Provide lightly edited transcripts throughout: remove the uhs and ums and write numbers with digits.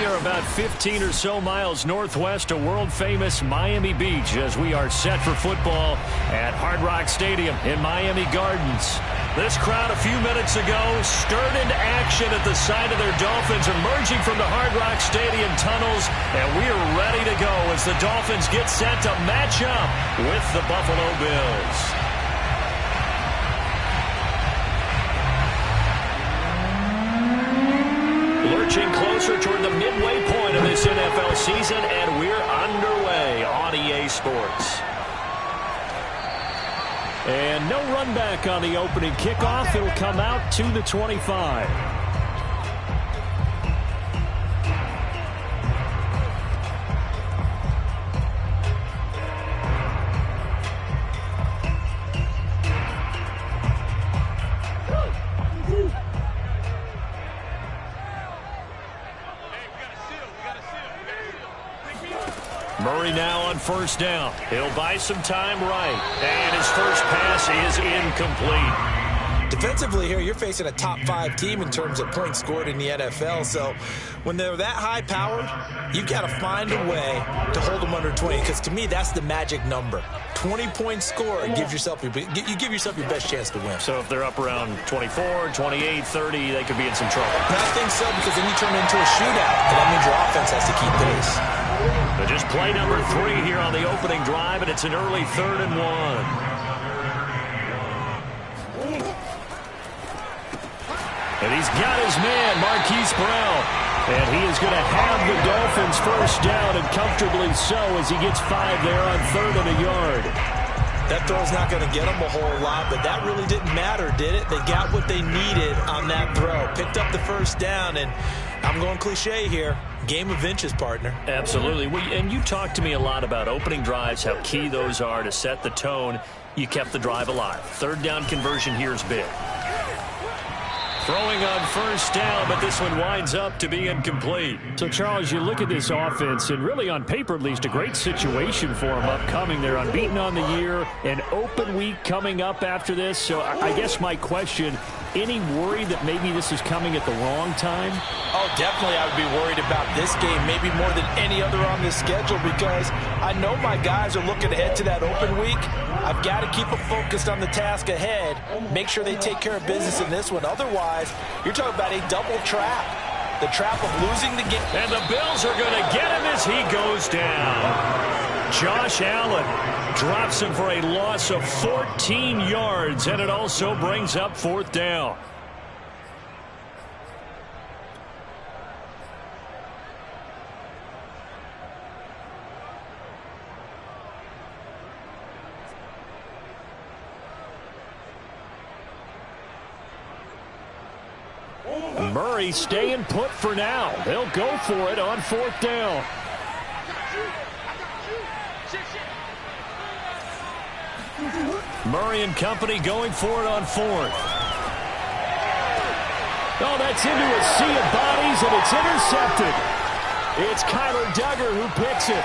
We are about 15 or so miles northwest of world-famous Miami Beach as we are set for football at Hard Rock Stadium in Miami Gardens. This crowd a few minutes ago stirred into action at the sight of their Dolphins emerging from the Hard Rock Stadium tunnels, and we are ready to go as the Dolphins get set to match up with the Buffalo Bills. Lurching closer toward the midway point of this NFL season, and we're underway on EA Sports. And no run back on the opening kickoff. It'll come out to the 25. Murray now on first down. He'll buy some time right. And his first pass is incomplete. Defensively here, you're facing a top 5 team in terms of points scored in the NFL. So when they're that high-powered, you've got to find a way to hold them under 20. Because to me, that's the magic number. 20-point score gives yourself you give yourself your best chance to win. So if they're up around 24, 28, 30, they could be in some trouble. I think so, because then you turn into a shootout, and that means your offense has to keep pace. But just play number 3 here on the opening drive, and it's an early 3rd and 1. And he's got his man, Marquise Brown. And he is going to have the Dolphins first down, and comfortably so, as he gets 5 there on 3rd and a yard. That throw's not going to get them a whole lot, but that really didn't matter, did it? They got what they needed on that throw. Picked up the first down, and I'm going cliche here. Game of inches, partner. Absolutely. And you talked to me a lot about opening drives, how key those are to set the tone. You kept the drive alive. 3rd down conversion here is big. Throwing on first down, but this one winds up to be incomplete. So, Charles, you look at this offense, and really on paper at least, a great situation for them upcoming. They're unbeaten on the year, an open week coming up after this. So I guess my question, any worry that maybe this is coming at the wrong time? Oh, definitely I would be worried about this game, maybe more than any other on this schedule, because I know my guys are looking ahead to that open week. I've got to keep them focused on the task ahead, make sure they take care of business in this one. Otherwise, you're talking about a double trap, the trap of losing the game. And the Bills are going to get him as he goes down. Josh Allen drops him for a loss of 14 yards, and it also brings up 4th down. Murray staying put for now. They'll go for it on 4th down. Murray and company going for it on 4th. Oh, that's into a sea of bodies, and it's intercepted. It's Kyler Duggar who picks it.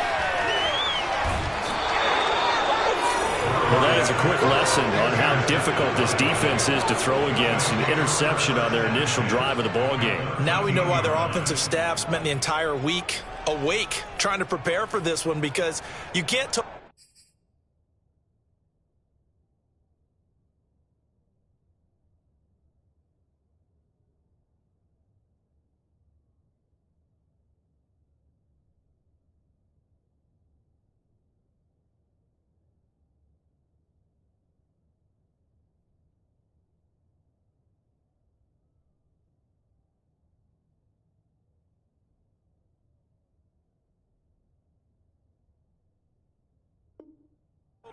Well, that is a quick lesson on how difficult this defense is to throw against. An interception on their initial drive of the ball game. Now we know why their offensive staff spent the entire week awake trying to prepare for this one, because you can't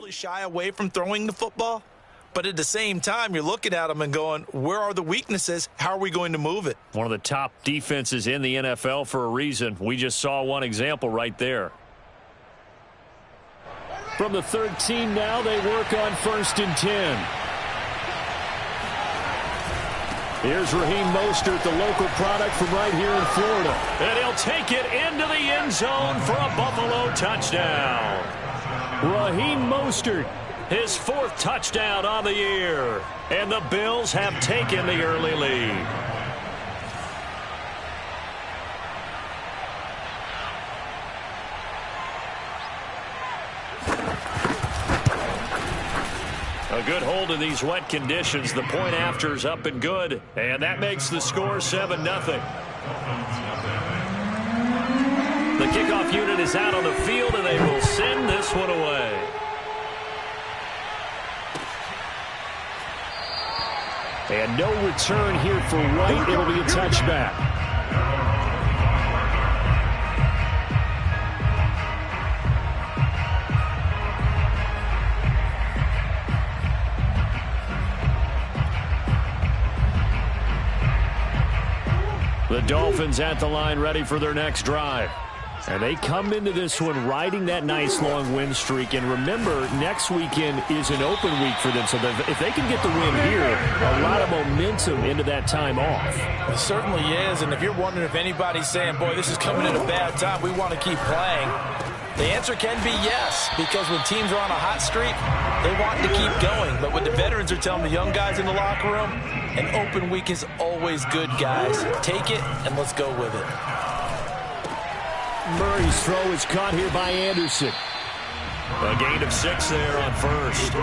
shy away from throwing the football, but at the same time you're looking at them and going, where are the weaknesses? How are we going to move it? One of the top defenses in the NFL for a reason. We just saw one example right there. From the 13 now, they work on 1st and 10. Here's Raheem Mostert, the local product from right here in Florida. And he'll take it into the end zone for a Buffalo touchdown. Raheem Mostert, his 4th touchdown on the year. And the Bills have taken the early lead. A good hold in these wet conditions. The point after is up and good. And that makes the score 7-0. The kickoff unit is out on the field, and they will send this one away. And no return here for White. It'll be a touchback. The Dolphins at the line ready for their next drive. And they come into this one riding that nice long win streak. And remember, next weekend is an open week for them. So if they can get the win here, a lot of momentum into that time off. It certainly is. And if you're wondering if anybody's saying, boy, this is coming at a bad time, we want to keep playing, the answer can be yes. Because when teams are on a hot streak, they want to keep going. But what the veterans are telling the young guys in the locker room, an open week is always good, guys. Take it, and let's go with it. Murray's throw is caught here by Anderson. A gain of 6 there on first.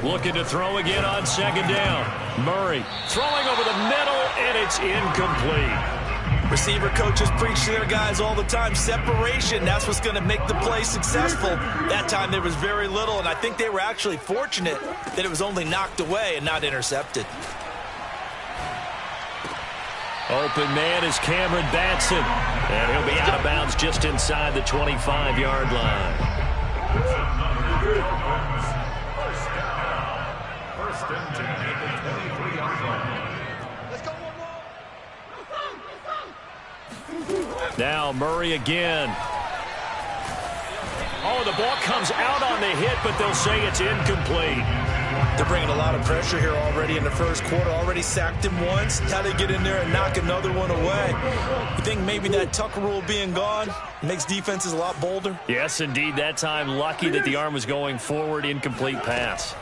Looking to throw again on second down. Murray throwing over the middle, and it's incomplete. Receiver coaches preach to their guys all the time. Separation, that's what's going to make the play successful. That time there was very little, and I think they were actually fortunate that it was only knocked away and not intercepted. Open man is Cameron Batson. And he'll be out of bounds just inside the 25-yard line. First and 10 at the 23-yard line. Now Murray again. Oh, the ball comes out on the hit, but they'll say it's incomplete. They're bringing a lot of pressure here already in the first quarter. Already sacked him once. How they get in there and knock another one away? You think maybe that Tucker rule being gone makes defenses a lot bolder? Yes, indeed. That time, lucky that the arm was going forward. Incomplete pass.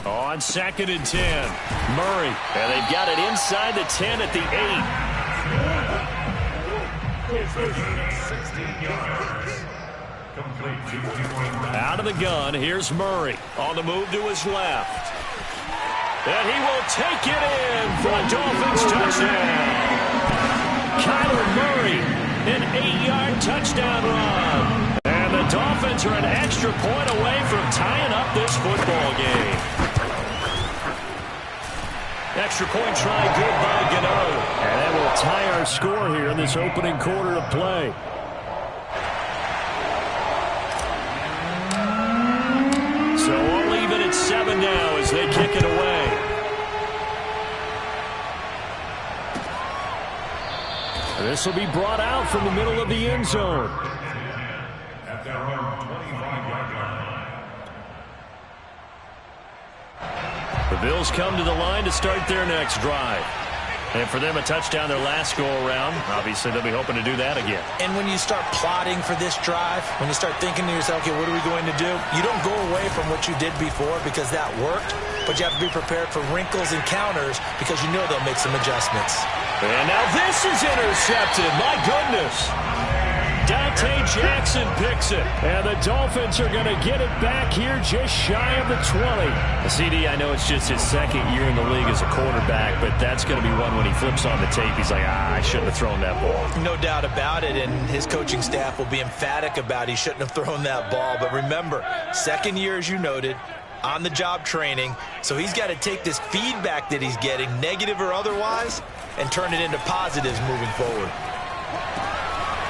On 2nd and 10, Murray. And they've got it inside the 10 at the 8. Out of the gun, here's Murray on the move to his left. And he will take it in for a Dolphins touchdown. Kyler Murray, an 8-yard touchdown run. And the Dolphins are an extra point away from tying up this football game. Extra point try good by Gano. And that will tie our score here in this opening quarter of play. So all even at 7 now as they kick it away. This will be brought out from the middle of the end zone. At their own 25-yard line. The Bills come to the line to start their next drive. And for them, a touchdown their last go-around. Obviously, they'll be hoping to do that again. And when you start plotting for this drive, when you start thinking to yourself, okay, what are we going to do? You don't go away from what you did before because that worked, but you have to be prepared for wrinkles and counters because you know they'll make some adjustments. And now this is intercepted. My goodness. Dante Jackson picks it. And the Dolphins are going to get it back here just shy of the 20. CD, I know it's just his second year in the league as a quarterback, but that's going to be one when he flips on the tape. He's like, I shouldn't have thrown that ball. No doubt about it, and his coaching staff will be emphatic about he shouldn't have thrown that ball. But remember, second year, as you noted, on-the-job training, so he's got to take this feedback that he's getting, negative or otherwise, and turn it into positives moving forward.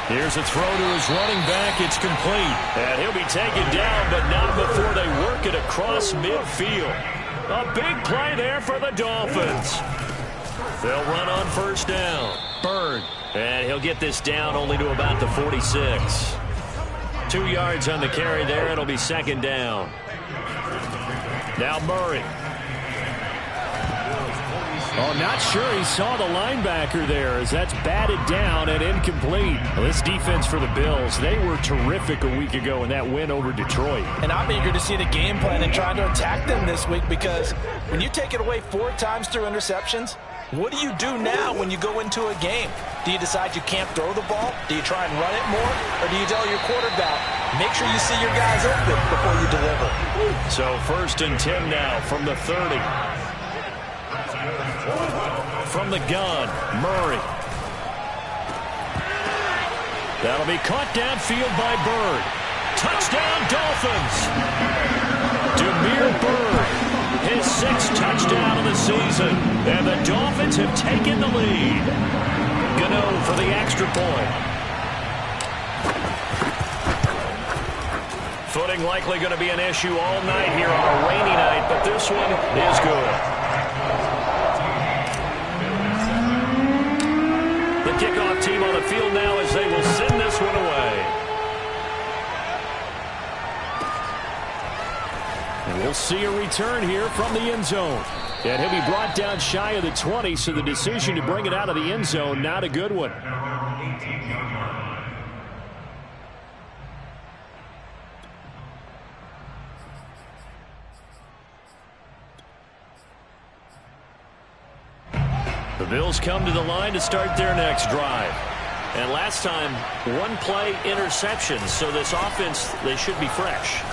Here's a throw to his running back. It's complete. And he'll be taken down, but not before they work it across midfield. A big play there for the Dolphins. They'll run on first down. Bird. And he'll get this down only to about the 46. 2 yards on the carry there. It'll be second down. Now Murray. Oh, not sure he saw the linebacker there as that's batted down and incomplete. Well, this defense for the Bills, they were terrific a week ago in that win over Detroit. And I'm eager to see the game plan and trying to attack them this week because when you take it away 4 times through interceptions, What do you do now when you go into a game? Do you decide you can't throw the ball? Do you try and run it more? Or do you tell your quarterback, make sure you see your guys open before you deliver? So 1st and 10 now from the 30. From the gun, Murray. That'll be caught downfield by Bird. Touchdown, Dolphins! Demir Bird, his 6th touchdown of the season. And the Dolphins have taken the lead. Gano for the extra point. Footing likely going to be an issue all night here on a rainy night, but this one is good. The kickoff team on the field now as they will send this one away. And we'll see a return here from the end zone. And he'll be brought down shy of the 20, so the decision to bring it out of the end zone, not a good one. The Bills come to the line to start their next drive. And last time, one-play interception, so this offense, they should be fresh.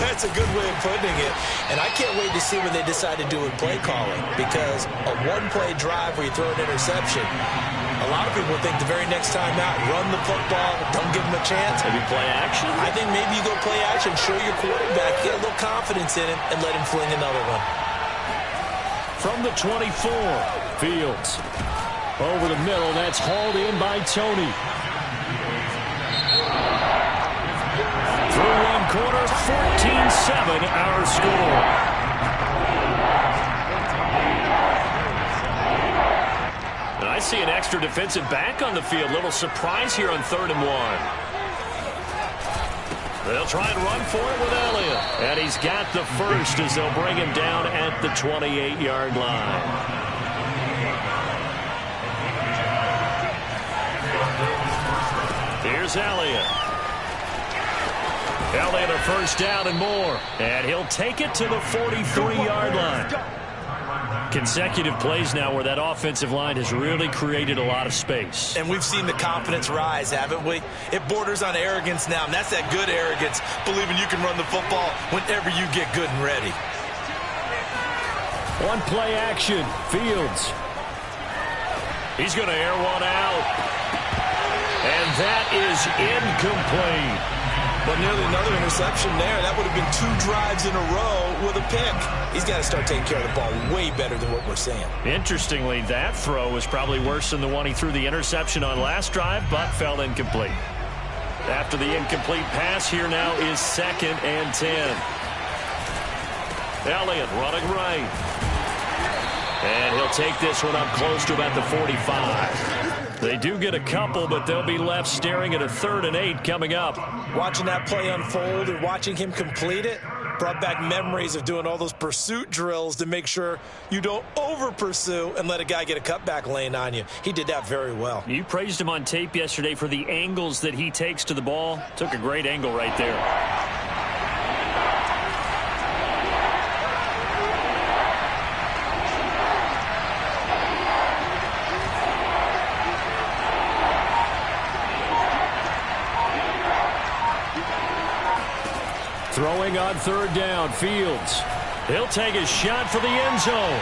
That's a good way of putting it. And I can't wait to see what they decide to do with play calling, because a one-play drive where you throw an interception, a lot of people think the very next time out, run the football, don't give them a chance. Maybe play action? I think maybe you go play action, show your quarterback, get a little confidence in him, and let him fling another one. From the 24, Fields. Over the middle, that's hauled in by Tony. Through one quarter, 14-7 our score. And I see an extra defensive back on the field. Little surprise here on 3rd and 1. They'll try and run for it with Elliott. And he's got the first as they'll bring him down at the 28-yard line. Here's Elliott. Elliott a first down and more. And he'll take it to the 43-yard line. Consecutive plays now where that offensive line has really created a lot of space. And we've seen the confidence rise, haven't we? It borders on arrogance now, and that's that good arrogance, believing you can run the football whenever you get good and ready. One play action. Fields. He's going to air one out. And that is incomplete. But nearly another interception there. That would have been 2 drives in a row with a pick. He's got to start taking care of the ball way better than what we're seeing. Interestingly, that throw was probably worse than the one he threw the interception on last drive, but fell incomplete. After the incomplete pass, here now is 2nd and 10. Elliott running right. And he'll take this one up close to about the 45. They do get a couple, but they'll be left staring at a 3rd and 8 coming up. Watching that play unfold and watching him complete it brought back memories of doing all those pursuit drills to make sure you don't over-pursue and let a guy get a cutback lane on you. He did that very well. You praised him on tape yesterday for the angles that he takes to the ball. Took a great angle right there. Throwing on 3rd down, Fields. He'll take a shot for the end zone.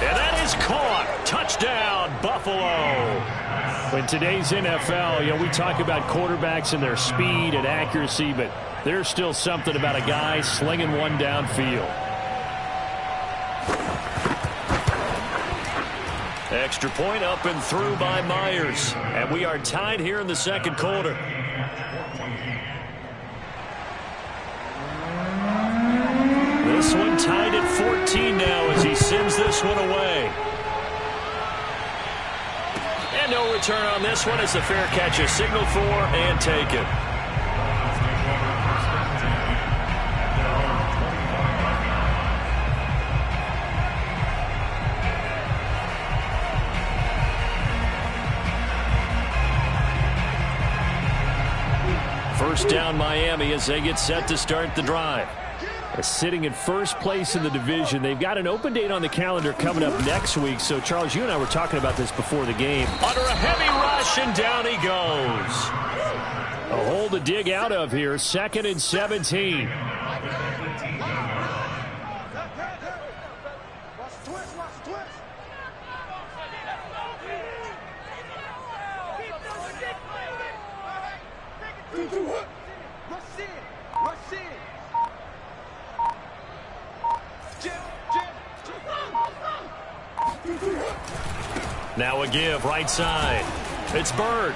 And that is caught. Touchdown, Buffalo. In today's NFL, we talk about quarterbacks and their speed and accuracy, but there's still something about a guy slinging one downfield. Extra point up and through by Myers. And we are tied here in the 2nd quarter. This one tied at 14 now as he sends this one away. And no return on this one as the fair catch is signaled for and taken. First down Miami as they get set to start the drive. Sitting in first place in the division. They've got an open date on the calendar coming up next week. So, Charles, you and I were talking about this before the game. Under a heavy rush, and down he goes. A hole to dig out of here. 2nd and 17. Now a give, right side. It's Bird.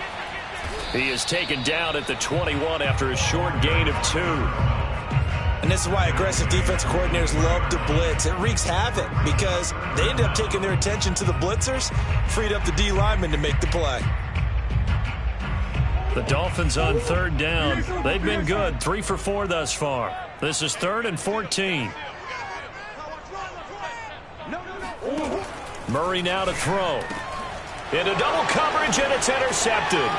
He is taken down at the 21 after a short gain of 2. And this is why aggressive defensive coordinators love to blitz. It wreaks havoc because they end up taking their attention to the blitzers, freed up the D lineman to make the play. The Dolphins on 3rd down. They've been good, 3 for 4 thus far. This is 3rd and 14. Murray now to throw. Into double coverage, and it's intercepted.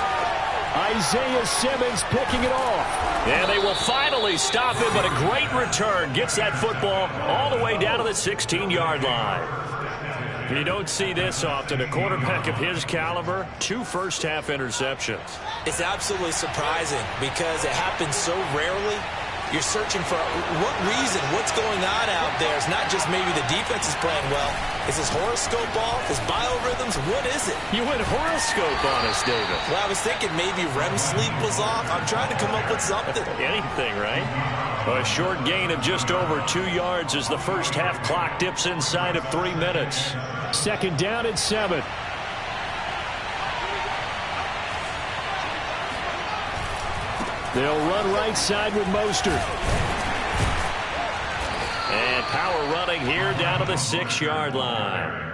Isaiah Simmons picking it off. And they will finally stop him, but a great return. Gets that football all the way down to the 16-yard line. You don't see this often. A quarterback of his caliber, 2 first-half interceptions. It's absolutely surprising because it happens so rarely. You're searching for what reason, what's going on out there. It's not just maybe the defense is playing well. Is his horoscope off? His biorhythms? What is it? You went horoscope on us, David. Well, I was thinking maybe REM sleep was off. I'm trying to come up with something. Anything, right? A short gain of just over 2 yards as the first half clock dips inside of 3 minutes. 2nd down and 7. They'll run right side with Mostert. And power running here down to the 6-yard line.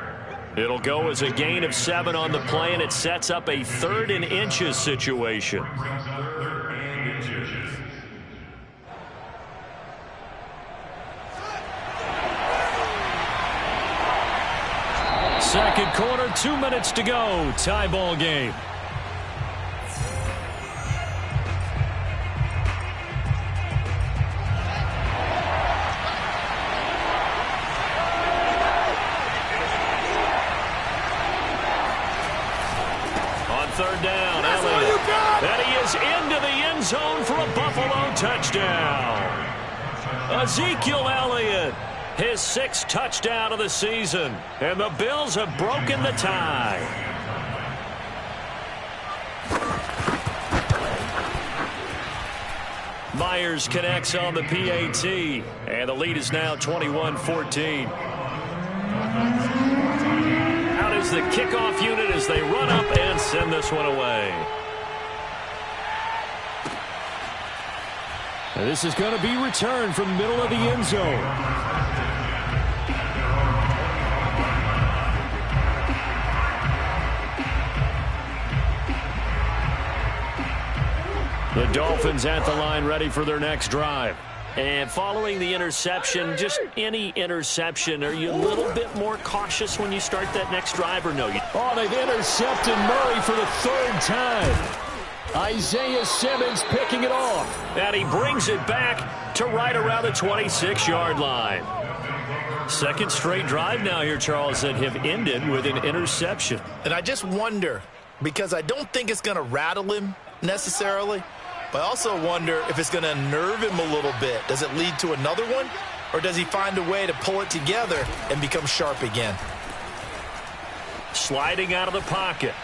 It'll go as a gain of 7 on the play, and it sets up a 3rd and inches situation. Second quarter, 2 minutes to go. Tie ball game. On 3rd down, Elliott. And he is into the end zone for a Buffalo touchdown. Ezekiel Elliott. His 6th touchdown of the season. And the Bills have broken the tie. Myers connects on the PAT. And the lead is now 21-14. Out is the kickoff unit as they run up and send this one away. And this is going to be returned from the middle of the end zone. The Dolphins at the line ready for their next drive. And following the interception, just any interception, are you a little bit more cautious when you start that next drive or no? Oh, they've intercepted Murray for the 3rd time. Isaiah Simmons picking it off. And he brings it back to right around the 26-yard line. 2nd straight drive now here, Charles, that have ended with an interception. And I just wonder, because I don't think it's going to rattle him necessarily, but I also wonder if it's going to unnerve him a little bit. Does it lead to another one? Or does he find a way to pull it together and become sharp again? Sliding out of the pocket.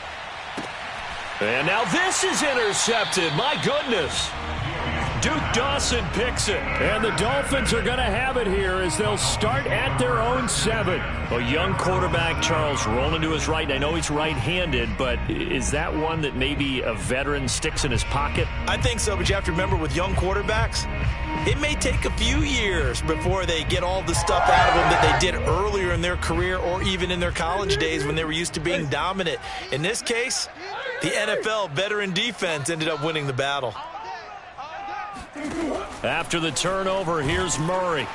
And now this is intercepted. My goodness. Duke Dawson picks it. And the Dolphins are going to have it here as they'll start at their own 7. A young quarterback, Charles, rolling to his right. And I know he's right-handed, but is that one that maybe a veteran sticks in his pocket? I think so, but you have to remember with young quarterbacks, it may take a few years before they get all the stuff out of them that they did earlier in their career or even in their college days when they were used to being dominant. In this case, the NFL veteran defense ended up winning the battle. After the turnover, here's Murray.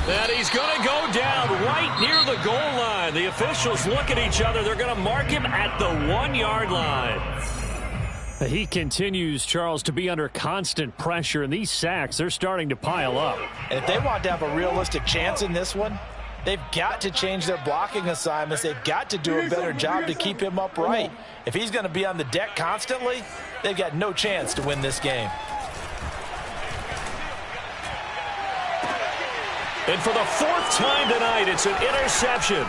And he's going to go down right near the goal line. The officials look at each other. They're going to mark him at the 1-yard line. He continues, Charles, to be under constant pressure, and these sacks, they're starting to pile up. And if they want to have a realistic chance in this one, they've got to change their blocking assignments. They've got to do a better job to keep him upright. If he's going to be on the deck constantly, they've got no chance to win this game. And for the fourth time tonight, it's an interception.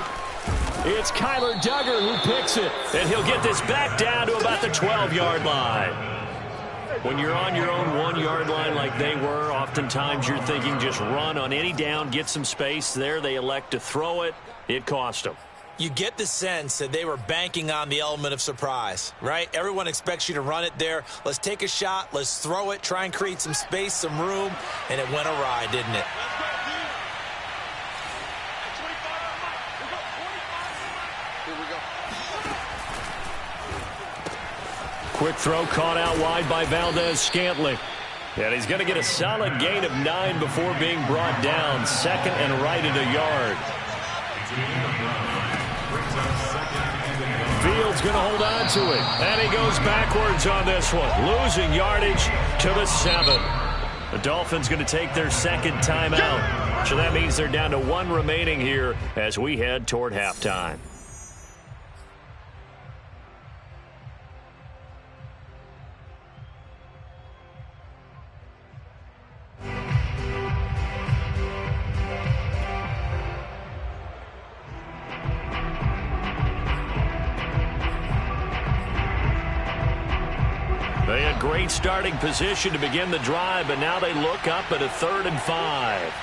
It's Kyler Duggar who picks it, and he'll get this back down to about the 12-yard line. When you're on your own 1-yard line like they were, oftentimes you're thinking just run on any down, get some space. There they elect to throw it. It cost them. You get the sense that they were banking on the element of surprise, right? Everyone expects you to run it there. Let's take a shot. Let's throw it, try and create some space, some room, and it went awry, didn't it? Quick throw caught out wide by Valdez-Scantling. And he's going to get a solid gain of 9 before being brought down. Second and right at a yard. Fields going to hold on to it. And he goes backwards on this one. Losing yardage to the 7. The Dolphins going to take their second timeout. So that means they're down to 1 remaining here as we head toward halftime. They had great starting position to begin the drive, but now they look up at a 3rd and 5.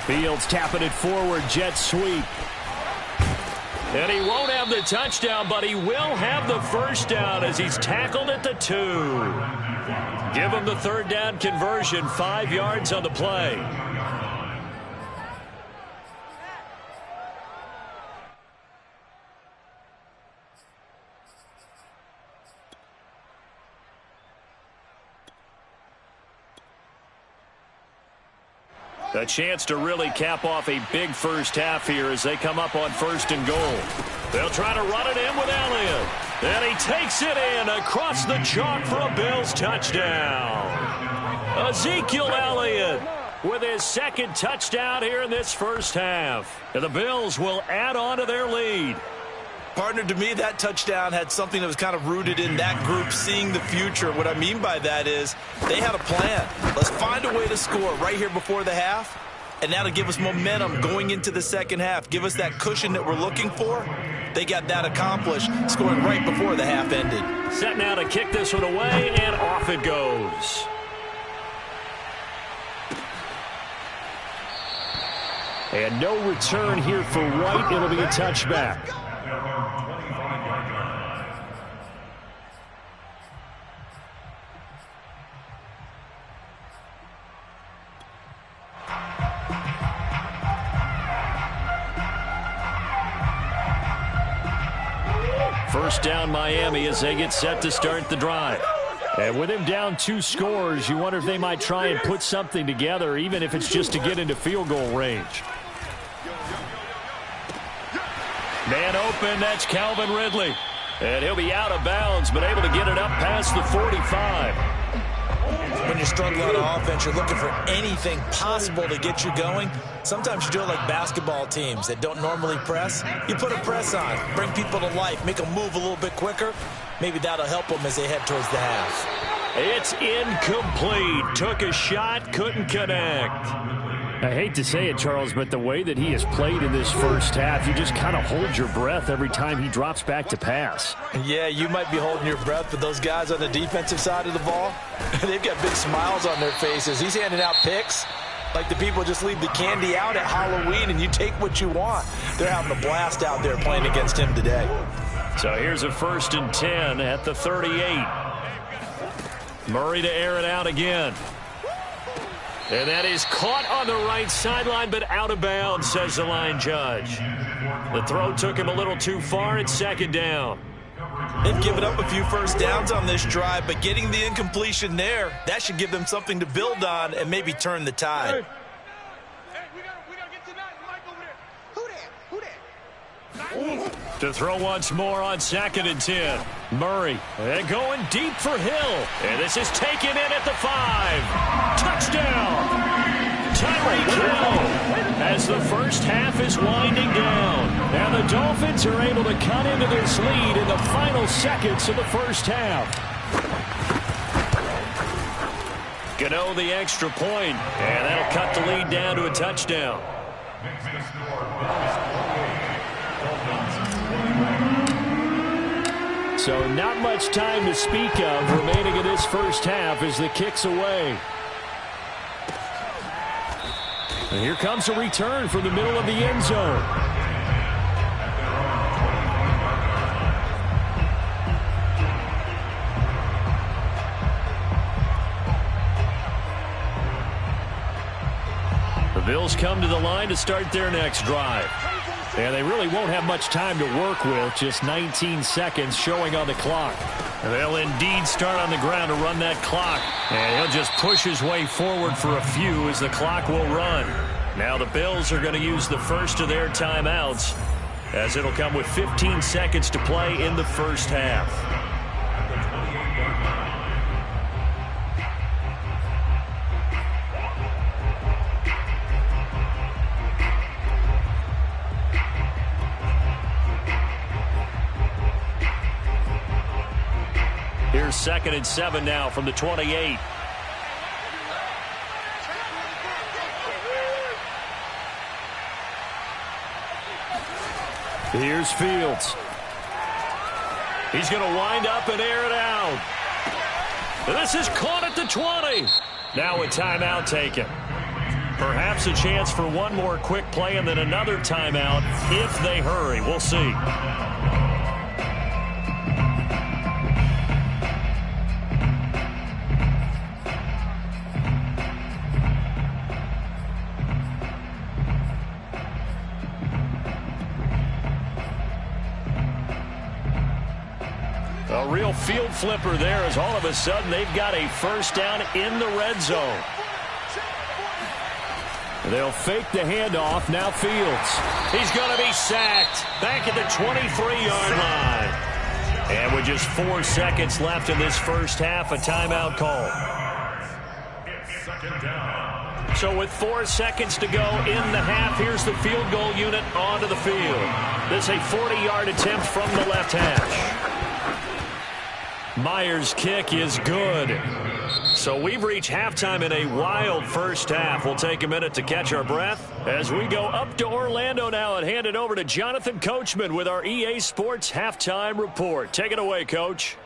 Fields tapping it forward, jet sweep. And he won't have the touchdown, but he will have the first down as he's tackled at the 2. Give him the 3rd down conversion, 5 yards on the play. A chance to really cap off a big first half here as they come up on 1st and goal. They'll try to run it in with Elliott. And he takes it in across the chalk for a Bills touchdown. Ezekiel Elliott with his 2nd touchdown here in this first half. And the Bills will add on to their lead. Partner, to me, that touchdown had something that was kind of rooted in that group seeing the future. What I mean by that is they had a plan. Let's find a way to score right here before the half, and that'll give us momentum going into the second half. Give us that cushion that we're looking for. They got that accomplished, scoring right before the half ended. Set now to kick this one away, and off it goes. And no return here for White. It'll be a touchback. First down Miami as they get set to start the drive. And with him down 2 scores, you wonder if they might try and put something together, even if it's just to get into field goal range. Man open, that's Calvin Ridley. And he'll be out of bounds, but able to get it up past the 45. When you're struggling on offense, you're looking for anything possible to get you going. Sometimes you do it like basketball teams that don't normally press. You put a press on, bring people to life, make them move a little bit quicker. Maybe that'll help them as they head towards the half. It's incomplete. Took a shot, couldn't connect. I hate to say it, Charles, but the way that he has played in this first half, you just kind of hold your breath every time he drops back to pass. Yeah, you might be holding your breath, but those guys on the defensive side of the ball, they've got big smiles on their faces. He's handing out picks like the people just leave the candy out at Halloween and you take what you want. They're having a blast out there playing against him today. So here's a 1st and 10 at the 38. Murray to air it out again. And that is caught on the right sideline, but out of bounds, says the line judge. The throw took him a little too far. It's 2nd down. They've given up a few first downs on this drive, but getting the incompletion there, that should give them something to build on and maybe turn the tide. Hey, we gotta get to that. Mike over there. Who that? To throw once more on 2nd and 10. Murray, and going deep for Hill. And this is taken in at the 5. Touchdown! Tyreek Hill, as the first half is winding down. And the Dolphins are able to cut into this lead in the final seconds of the first half. Gano the extra point, and that'll cut the lead down to a touchdown. So not much time to speak of remaining in this first half as the kick's away. And here comes a return from the middle of the end zone. The Bills come to the line to start their next drive. And they really won't have much time to work with, just 19 seconds showing on the clock. And they'll indeed start on the ground to run that clock. And he'll just push his way forward for a few as the clock will run. Now the Bills are going to use the first of their timeouts, as it'll come with 15 seconds to play in the first half. Here's 2nd and 7 now from the 28. Here's Fields. He's going to wind up and air it out. This is caught at the 20. Now a timeout taken. Perhaps a chance for one more quick play and then another timeout if they hurry. We'll see. A real field flipper there as all of a sudden they've got a first down in the red zone. They'll fake the handoff. Now Fields. He's going to be sacked back at the 23-yard line. And with just 4 seconds left in this first half, a timeout call. So with 4 seconds to go in the half, here's the field goal unit onto the field. This is a 40-yard attempt from the left hash. Myers' kick is good. So we've reached halftime in a wild first half. We'll take a minute to catch our breath as we go up to Orlando now and hand it over to Jonathan Coachman with our EA Sports Halftime Report. Take it away, Coach.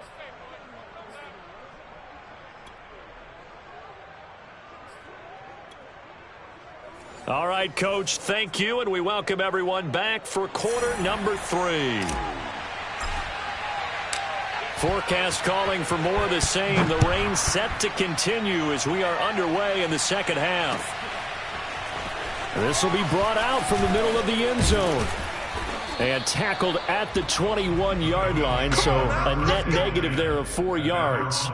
All right, Coach, thank you, and we welcome everyone back for quarter number 3. Forecast calling for more of the same. The rain set to continue as we are underway in the second half. This will be brought out from the middle of the end zone. And tackled at the 21-yard line, so a net negative there of 4 yards.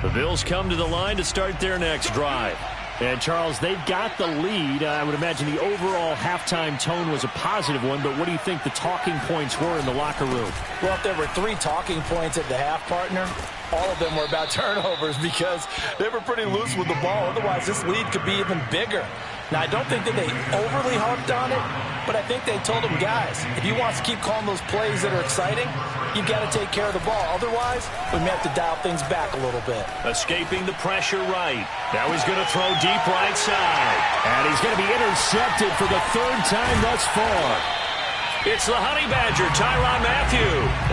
The Bills come to the line to start their next drive. And, Charles, they've got the lead. I would imagine the overall halftime tone was a positive one, but what do you think the talking points were in the locker room? Well, if there were 3 talking points at the half, partner, all of them were about turnovers because they were pretty loose with the ball. Otherwise, this lead could be even bigger. Now, I don't think that they overly harped on it, but I think they told them, guys, if you want to keep calling those plays that are exciting, you've got to take care of the ball. Otherwise, we may have to dial things back a little bit. Escaping the pressure right. Now he's going to throw deep right side. And he's going to be intercepted for the 3rd time thus far. It's the Honey Badger, Tyrann Mathieu.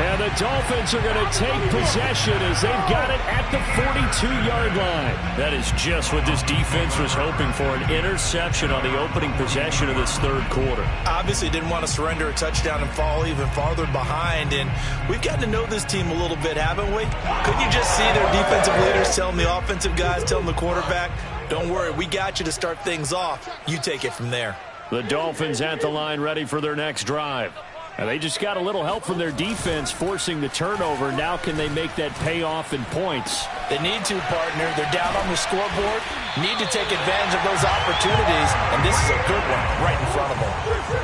And the Dolphins are going to take possession as they've got it at the 42-yard line. That is just what this defense was hoping for, an interception on the opening possession of this 3rd quarter. Obviously didn't want to surrender a touchdown and fall even farther behind. And we've gotten to know this team a little bit, haven't we? Couldn't you just see their defensive leaders telling the offensive guys, telling the quarterback, don't worry, we got you to start things off. You take it from there. The Dolphins at the line ready for their next drive. And they just got a little help from their defense forcing the turnover. Now can they make that pay off in points? They need to, partner. They're down on the scoreboard. Need to take advantage of those opportunities, and this is a good one right in front of them.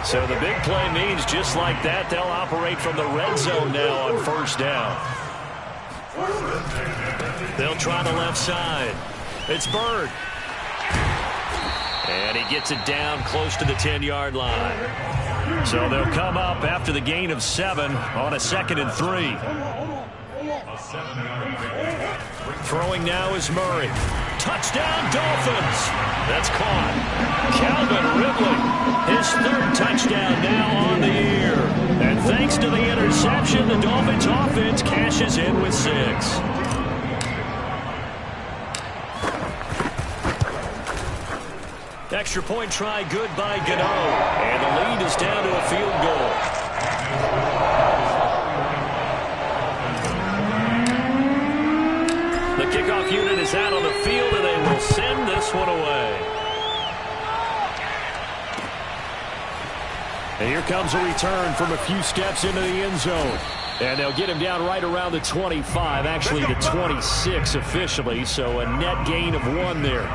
So the big play means just like that, they'll operate from the red zone now on first down. They'll try the left side. It's Bird. And he gets it down close to the 10-yard line. So they'll come up after the gain of 7 on a 2nd and 3. Throwing now is Murray. Touchdown, Dolphins. That's caught. Calvin Ridley, his 3rd touchdown now on the year. And thanks to the interception, the Dolphins offense cashes in with 6. Extra point try good by Gano. And the lead is down to a field goal. The kickoff unit is out on the field, and they will send this one away. And here comes a return from a few steps into the end zone. And they'll get him down right around the 25, actually the 26 officially, so a net gain of 1 there.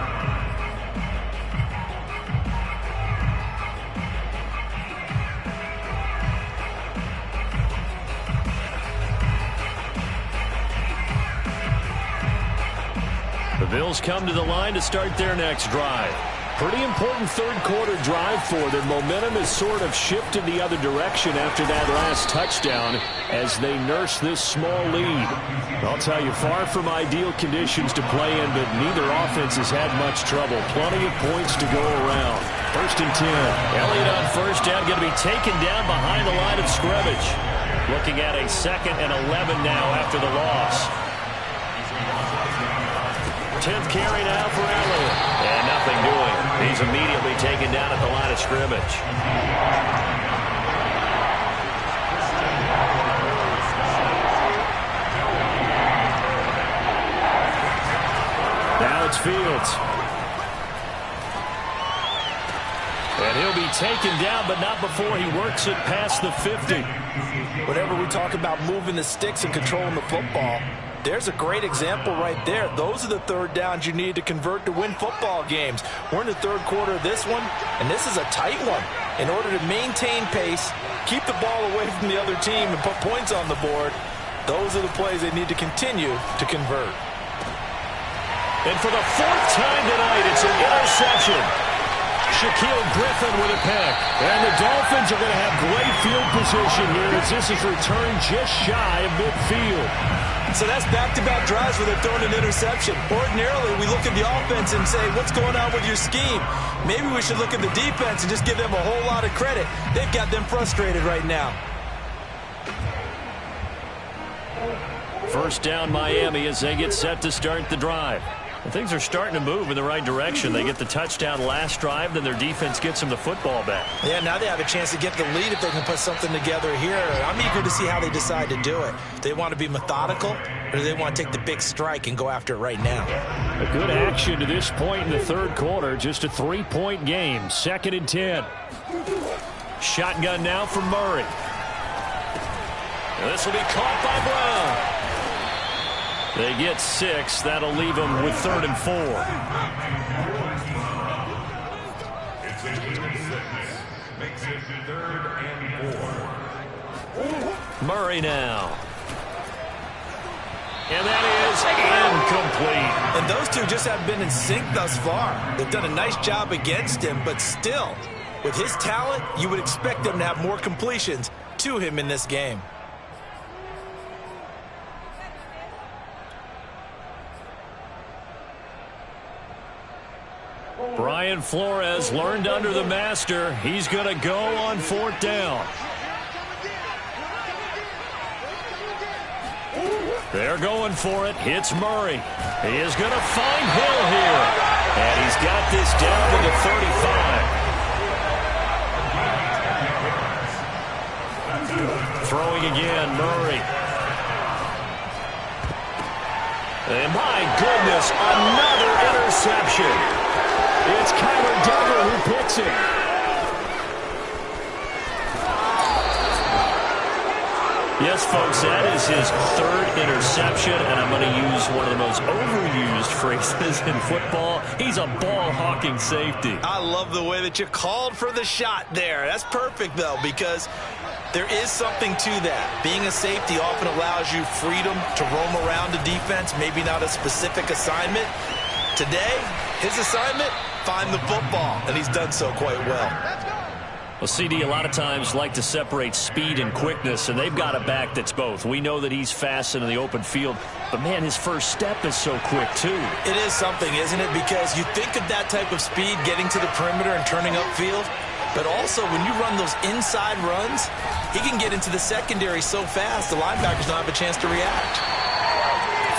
The Bills come to the line to start their next drive. Pretty important third-quarter drive for them. Momentum has sort of shifted the other direction after that last touchdown as they nurse this small lead. I'll tell you, far from ideal conditions to play in, but neither offense has had much trouble. Plenty of points to go around. 1st and 10. Elliott on first down, going to be taken down behind the line of scrimmage. Looking at a 2nd and 11 now after the loss. 10th carry now for Elliott. And nothing doing. He's immediately taken down at the line of scrimmage. Now it's Fields. And he'll be taken down, but not before he works it past the 50. Whenever we talk about moving the sticks and controlling the football, there's a great example right there. Those are the 3rd downs you need to convert to win football games. We're in the 3rd quarter of this one, and this is a tight one. In order to maintain pace, keep the ball away from the other team, and put points on the board, those are the plays they need to continue to convert. And for the 4th time tonight, it's an interception. Shaquille Griffin with a pick. And the Dolphins are going to have great field position here as this is returned just shy of midfield. So that's back-to-back drives where they're throwing an interception. Ordinarily, we look at the offense and say, what's going on with your scheme? Maybe we should look at the defense and just give them a whole lot of credit. They've got them frustrated right now. First down, Miami, as they get set to start the drive. And things are starting to move in the right direction. They get the touchdown last drive, then their defense gets them the football back. Yeah, now they have a chance to get the lead if they can put something together here. I'm eager to see how they decide to do it. Do they want to be methodical, or do they want to take the big strike and go after it right now? A good action to this point in the 3rd quarter. Just a 3-point game. 2nd and 10. Shotgun now from Murray. And this will be caught by Brown. They get 6. That'll leave them with 3rd and 4. Makes it 3rd and 4. Murray now. And that is incomplete. And those two just haven't been in sync thus far. They've done a nice job against him, but still, with his talent, you would expect them to have more completions to him in this game. Brian Flores learned under the master. He's going to go on 4th down. They're going for it. Hits Murray. He is going to find Hill here. And he's got this down to the 35. Throwing again, Murray. And my goodness, another interception. It's Kyler Duggar who picks it. Yes, folks, that is his third interception, and I'm going to use one of the most overused phrases in football. He's a ball-hawking safety. I love the way that you called for the shot there. That's perfect, though, because there is something to that. Being a safety often allows you freedom to roam around the defense, maybe not a specific assignment. Today, his assignment, find the football, and he's done so quite well. Well, CD a lot of times like to separate speed and quickness, and they've got a back that's both. We know that he's fast in the open field, but, man, his first step is so quick, too. It is something, isn't it? Because you think of that type of speed getting to the perimeter and turning upfield, but also when you run those inside runs, he can get into the secondary so fast the linebackers don't have a chance to react.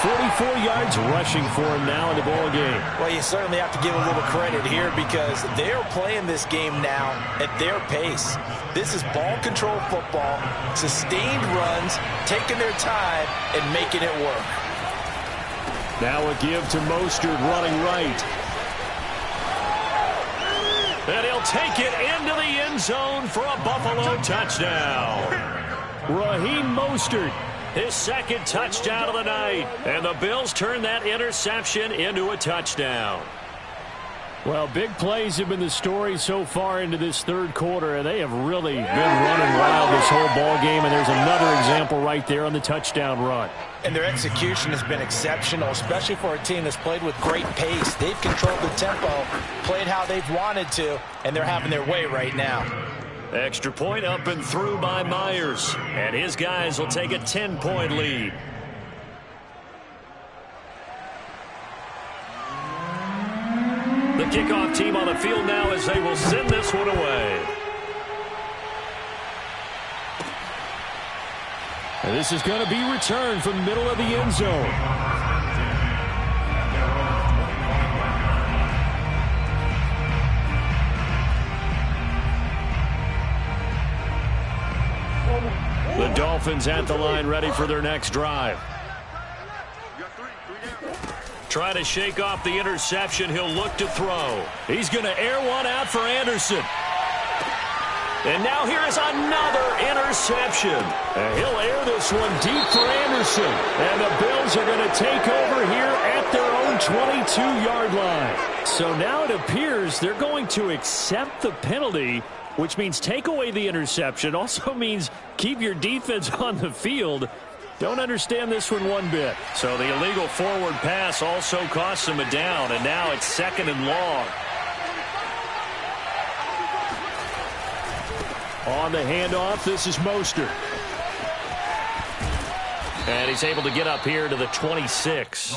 44 yards rushing for him now in the ball game. Well, you certainly have to give a little credit here because they're playing this game now at their pace. This is ball control football, sustained runs, taking their time and making it work. Now a give to Mostert running right. And he'll take it into the end zone for a Buffalo touchdown. Raheem Mostert, his second touchdown of the night. And the Bills turn that interception into a touchdown. Well, big plays have been the story so far into this third quarter, and they have really been running wild this whole ball game, and there's another example right there on the touchdown run. And their execution has been exceptional, especially for a team that's played with great pace. They've controlled the tempo, played how they've wanted to, and they're having their way right now. Extra point up and through by Myers, and his guys will take a 10-point lead. The kickoff team on the field now as they will send this one away. And this is going to be returned from the middle of the end zone. The Dolphins at the line ready for their next drive. Trying to shake off the interception. He'll look to throw. He's going to air one out for Anderson. And now here is another interception. And he'll air this one deep for Anderson. And the Bills are going to take over here at their own 22-yard line. So now it appears they're going to accept the penalty, which means take away the interception. Also means keep your defense on the field. Don't understand this one bit. So the illegal forward pass also costs him a down, and now it's second and long. On the handoff, this is Mostert. And he's able to get up here to the 26.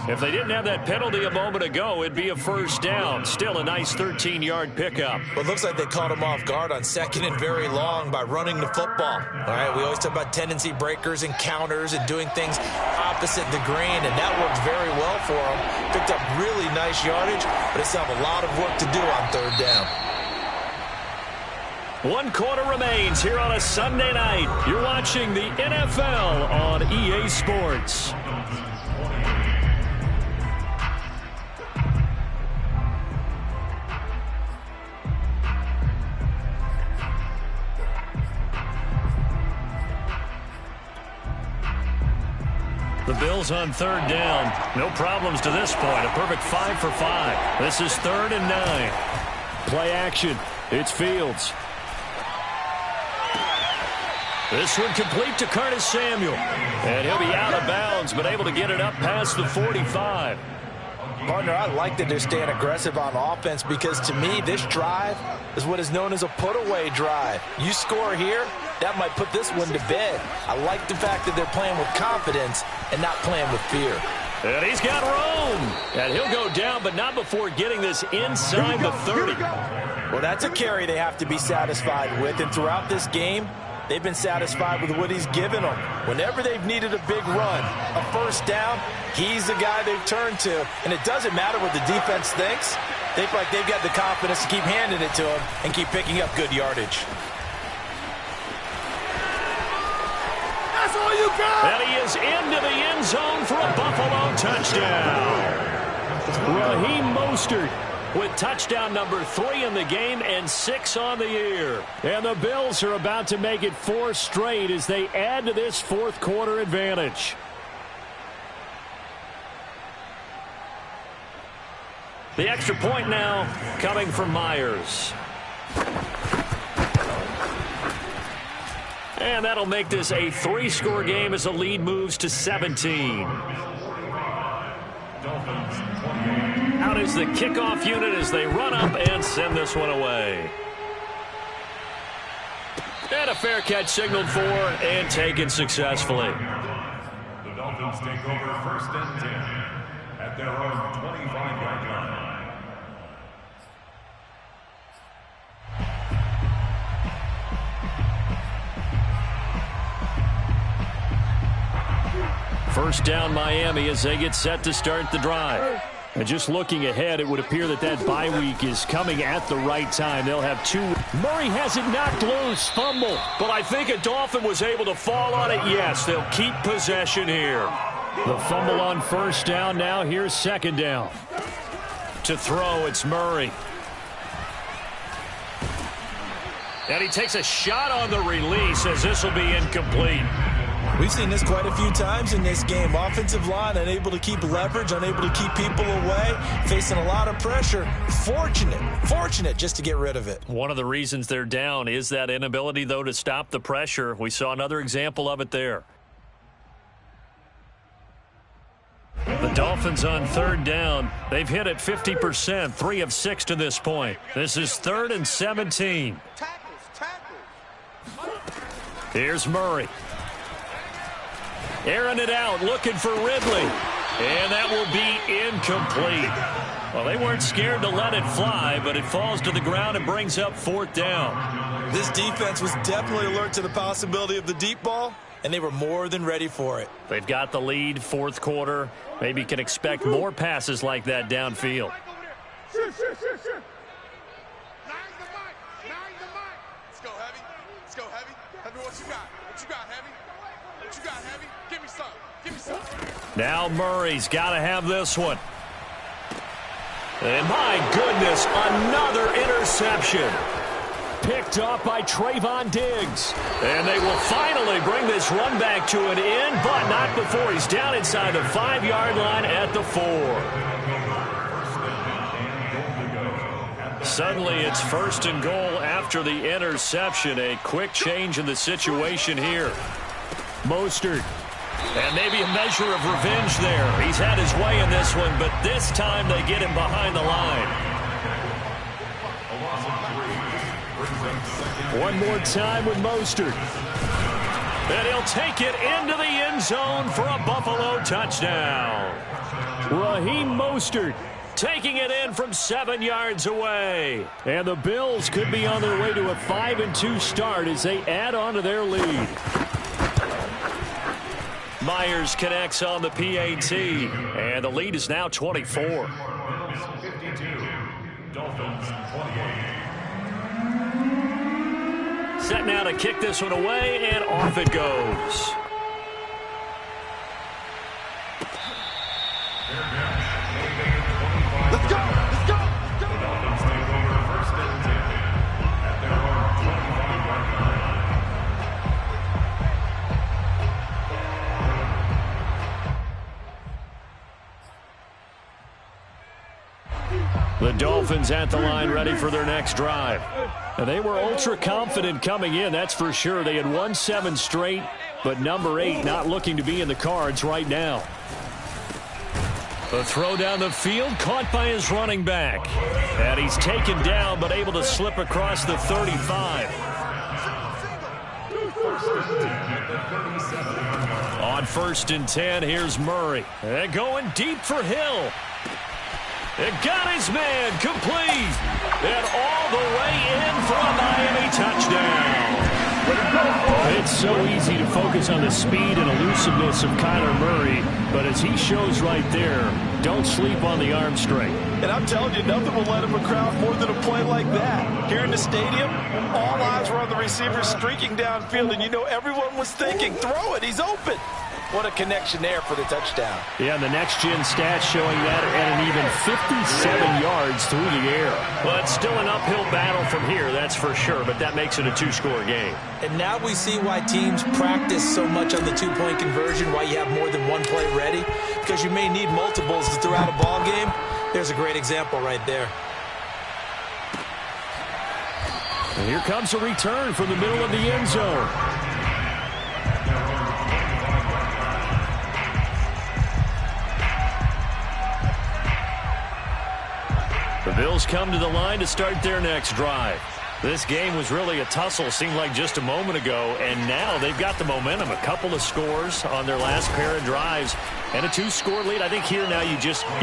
If they didn't have that penalty a moment ago, it'd be a first down. Still a nice 13-yard pickup. Well, it looks like they caught him off guard on second and very long by running the football. All right, we always talk about tendency breakers and counters and doing things opposite the grain, and that worked very well for him. Picked up really nice yardage, but they still have a lot of work to do on third down. 1 quarter remains here on a Sunday night. You're watching the NFL on EA Sports. The Bills on third down. No problems to this point. A perfect 5 for 5. This is 3rd and 9. Play action. It's Fields. This one complete to Curtis Samuel. And he'll be out of bounds, but able to get it up past the 45. Partner, I like that they're staying aggressive on offense because, to me, this drive is what is known as a put-away drive. You score here, that might put this one to bed. I like the fact that they're playing with confidence and not playing with fear. And he's got room. And he'll go down, but not before getting this inside the 30. Well, that's a carry they have to be satisfied with, and throughout this game, they've been satisfied with what he's given them. Whenever they've needed a big run, a first down, he's the guy they've turned to. And it doesn't matter what the defense thinks. They feel like they've got the confidence to keep handing it to him and keep picking up good yardage. That's all you got! And he is into the end zone for a Buffalo touchdown. Raheem Mostert, with touchdown number 3 in the game and 6 on the year. And the Bills are about to make it 4 straight as they add to this fourth quarter advantage. The extra point now coming from Myers. And that'll make this a 3-score game as the lead moves to 17. Out is the kickoff unit as they run up and send this one away. And a fair catch signaled for and taken successfully. The Dolphins take over 1st and 10 at their own 25-yard line. First down Miami as they get set to start the drive. And just looking ahead, it would appear that bye week is coming at the right time. They'll have 2. Murray has it knocked loose. Fumble. But I think a Dolphin was able to fall on it. Yes, they'll keep possession here. The fumble on first down. Now here's second down. To throw, it's Murray. And he takes a shot on the release as this will be incomplete. We've seen this quite a few times in this game. Offensive line unable to keep leverage, unable to keep people away, facing a lot of pressure. Fortunate just to get rid of it. One of the reasons they're down is that inability, though, to stop the pressure. We saw another example of it there. The Dolphins on third down. They've hit it 50%, 3 of 6 to this point. This is 3rd and 17. Here's Murray. Airing it out, looking for Ridley. And that will be incomplete. Well, they weren't scared to let it fly, but it falls to the ground and brings up 4th down. This defense was definitely alert to the possibility of the deep ball, and they were more than ready for it. They've got the lead, fourth quarter. Maybe can expect more passes like that downfield. Let's go, Heavy. Let's go, Heavy. Heavy, what you got? What you got, Heavy? What you got, Heavy? Give me some. Give me some. Now Murray's got to have this one. And my goodness, another interception. Picked off by Trayvon Diggs. And they will finally bring this run back to an end, but not before he's down inside the 5-yard line at the 4. Suddenly it's 1st and goal after the interception. A quick change in the situation here. Mostert. And maybe a measure of revenge there. He's had his way in this one, but this time they get him behind the line. One more time with Mostert. And he'll take it into the end zone for a Buffalo touchdown. Raheem Mostert taking it in from 7 yards away. And the Bills could be on their way to a 5-2 start as they add on to their lead. Myers connects on the PAT, and the lead is now 24. 52, Dolphins 28. Set now to kick this one away, and off it goes. Let's go. Let's go. The Dolphins take over 1st and 10 at their own 25-yard line. The Dolphins at the line ready for their next drive. And they were ultra confident coming in, that's for sure. They had won 7 straight, but number 8 not looking to be in the cards right now. The throw down the field caught by his running back. And he's taken down but able to slip across the 35. On 1st and 10, here's Murray. And going deep for Hill. It got his man complete. And all the way in for a Miami touchdown. It's so easy to focus on the speed and elusiveness of Kyler Murray, but as he shows right there, don't sleep on the arm strength. And I'm telling you, nothing will let him a crowd more than a play like that. Here in the stadium, all eyes were on the receiver streaking downfield, and you know everyone was thinking, throw it, he's open. What a connection there for the touchdown. Yeah, the next-gen stats showing that at an even 57 yards through the air. Well, it's still an uphill battle from here, that's for sure, but that makes it a two-score game. And now we see why teams practice so much on the two-point conversion, why you have more than one play ready, because you may need multiples throughout a ball game. There's a great example right there. And here comes a return from the middle of the end zone. The Bills come to the line to start their next drive. This game was really a tussle, seemed like just a moment ago, and now they've got the momentum. A couple of scores on their last pair of drives and a two-score lead. I think here now you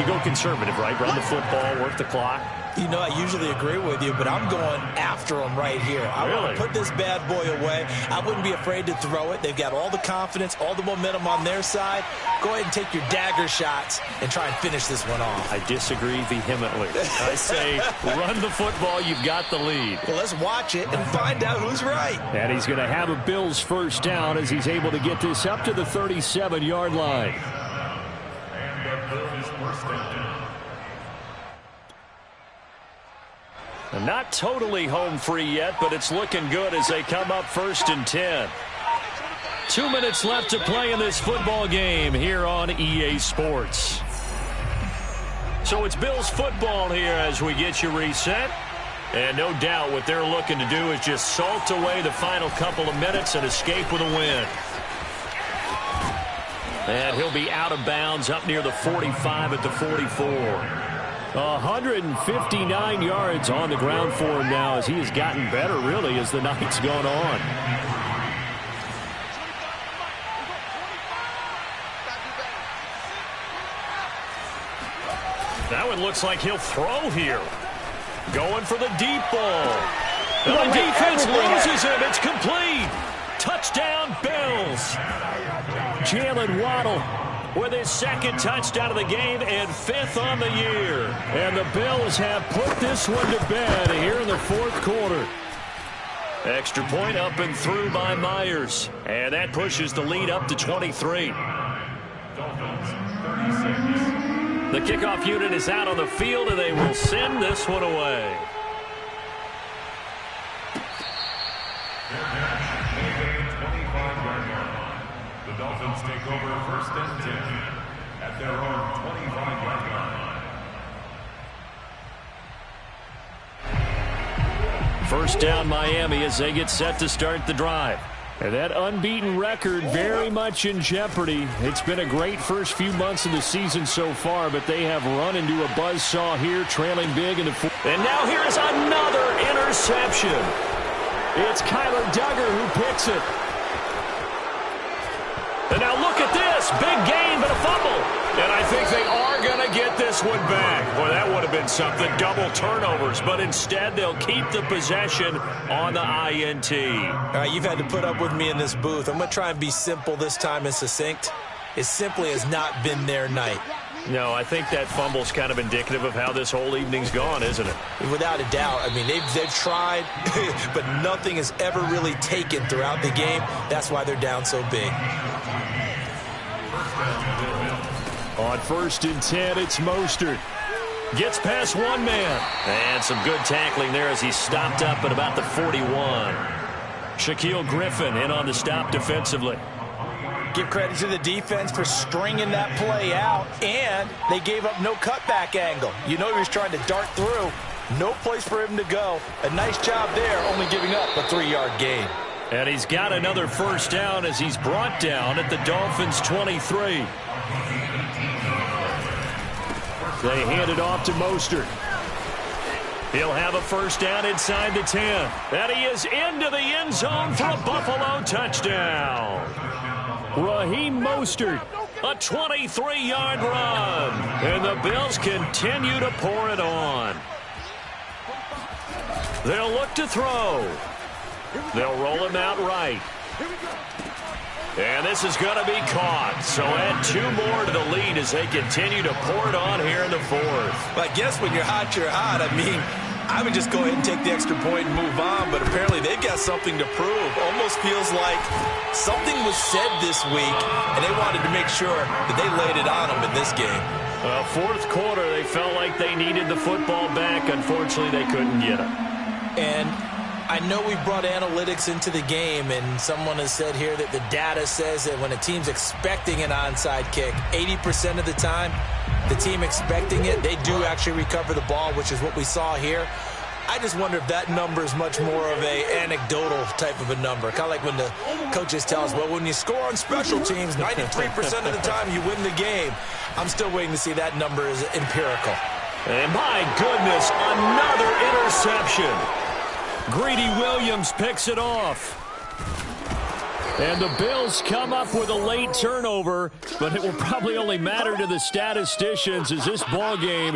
go conservative, right? Run the football, work the clock. You know, I usually agree with you, but I'm going after them right here. I want to put this bad boy away. I wouldn't be afraid to throw it. They've got all the confidence, all the momentum on their side. Go ahead and take your dagger shots and try and finish this one off. I disagree vehemently. I say run the football. You've got the lead. Well, let's watch it and find out who's right. And he's going to have a Bills first down as he's able to get this up to the 37-yard line. And the Bills first down. Not totally home free yet, but it's looking good as they come up 1st and 10. 2 minutes left to play in this football game here on EA Sports. So it's Bills football here as we get you reset. And no doubt what they're looking to do is just salt away the final couple of minutes and escape with a win. And he'll be out of bounds up near the 45 at the 44. 159 yards on the ground for him now as he has gotten better, really, as the night's gone on. That one looks like he'll throw here. Going for the deep ball. And the defense loses him. It's complete. Touchdown, Bills. Jalen Waddle with his second touchdown of the game and 5th on the year. And the Bills have put this one to bed here in the 4th quarter. Extra point up and through by Myers. And that pushes the lead up to 23. Dolphins, 36. The kickoff unit is out on the field, and they will send this one away. The Dolphins take over 1st and 10 at their own 25-yard line. First down Miami as they get set to start the drive. And that unbeaten record very much in jeopardy. It's been a great first few months of the season so far, but they have run into a buzzsaw here, trailing big in the fourth. And now here is another interception. It's Kyler Duggar who picks it. And now look at this. Big gain, but a fumble. And I think they are going to get this one back. Boy, that would have been something. Double turnovers. But instead, they'll keep the possession on the INT. All right, you've had to put up with me in this booth. I'm going to try and be simple this time and succinct. It simply has not been their night. No, I think that fumble's kind of indicative of how this whole evening's gone, isn't it? Without a doubt. I mean, they've tried, but nothing has ever really taken throughout the game. That's why they're down so big. On 1st and 10, it's Mostert. Gets past one man. And some good tackling there as he stopped up at about the 41. Shaquille Griffin in on the stop defensively. Give credit to the defense for stringing that play out, and they gave up no cutback angle. You know he was trying to dart through. No place for him to go. A nice job there, only giving up a 3-yard gain. And he's got another first down as he's brought down at the Dolphins' 23. They hand it off to Mostert. He'll have a first down inside the 10. And he is into the end zone for a Buffalo touchdown. Raheem Mostert, a 23-yard run. And the Bills continue to pour it on. They'll look to throw. They'll roll him out right. And this is going to be caught. So add 2 more to the lead as they continue to pour it on here in the 4th. But I guess when you're hot, you're hot. I mean, I would just go ahead and take the extra point and move on, but apparently they've got something to prove. Almost feels like something was said this week, and they wanted to make sure that they laid it on them in this game. Well, fourth quarter, they felt like they needed the football back. Unfortunately, they couldn't get it. And I know we brought analytics into the game, and someone has said here that the data says that when a team's expecting an onside kick, 80% of the time, the team expecting it, they do actually recover the ball, which is what we saw here. I just wonder if that number is much more of a anecdotal type of a number. Kind of like when the coaches tell us, well, when you score on special teams, 93% of the time you win the game. I'm still waiting to see that number is empirical. And my goodness, another interception. Greedy Williams picks it off. And the Bills come up with a late turnover, but it will probably only matter to the statisticians as this ball game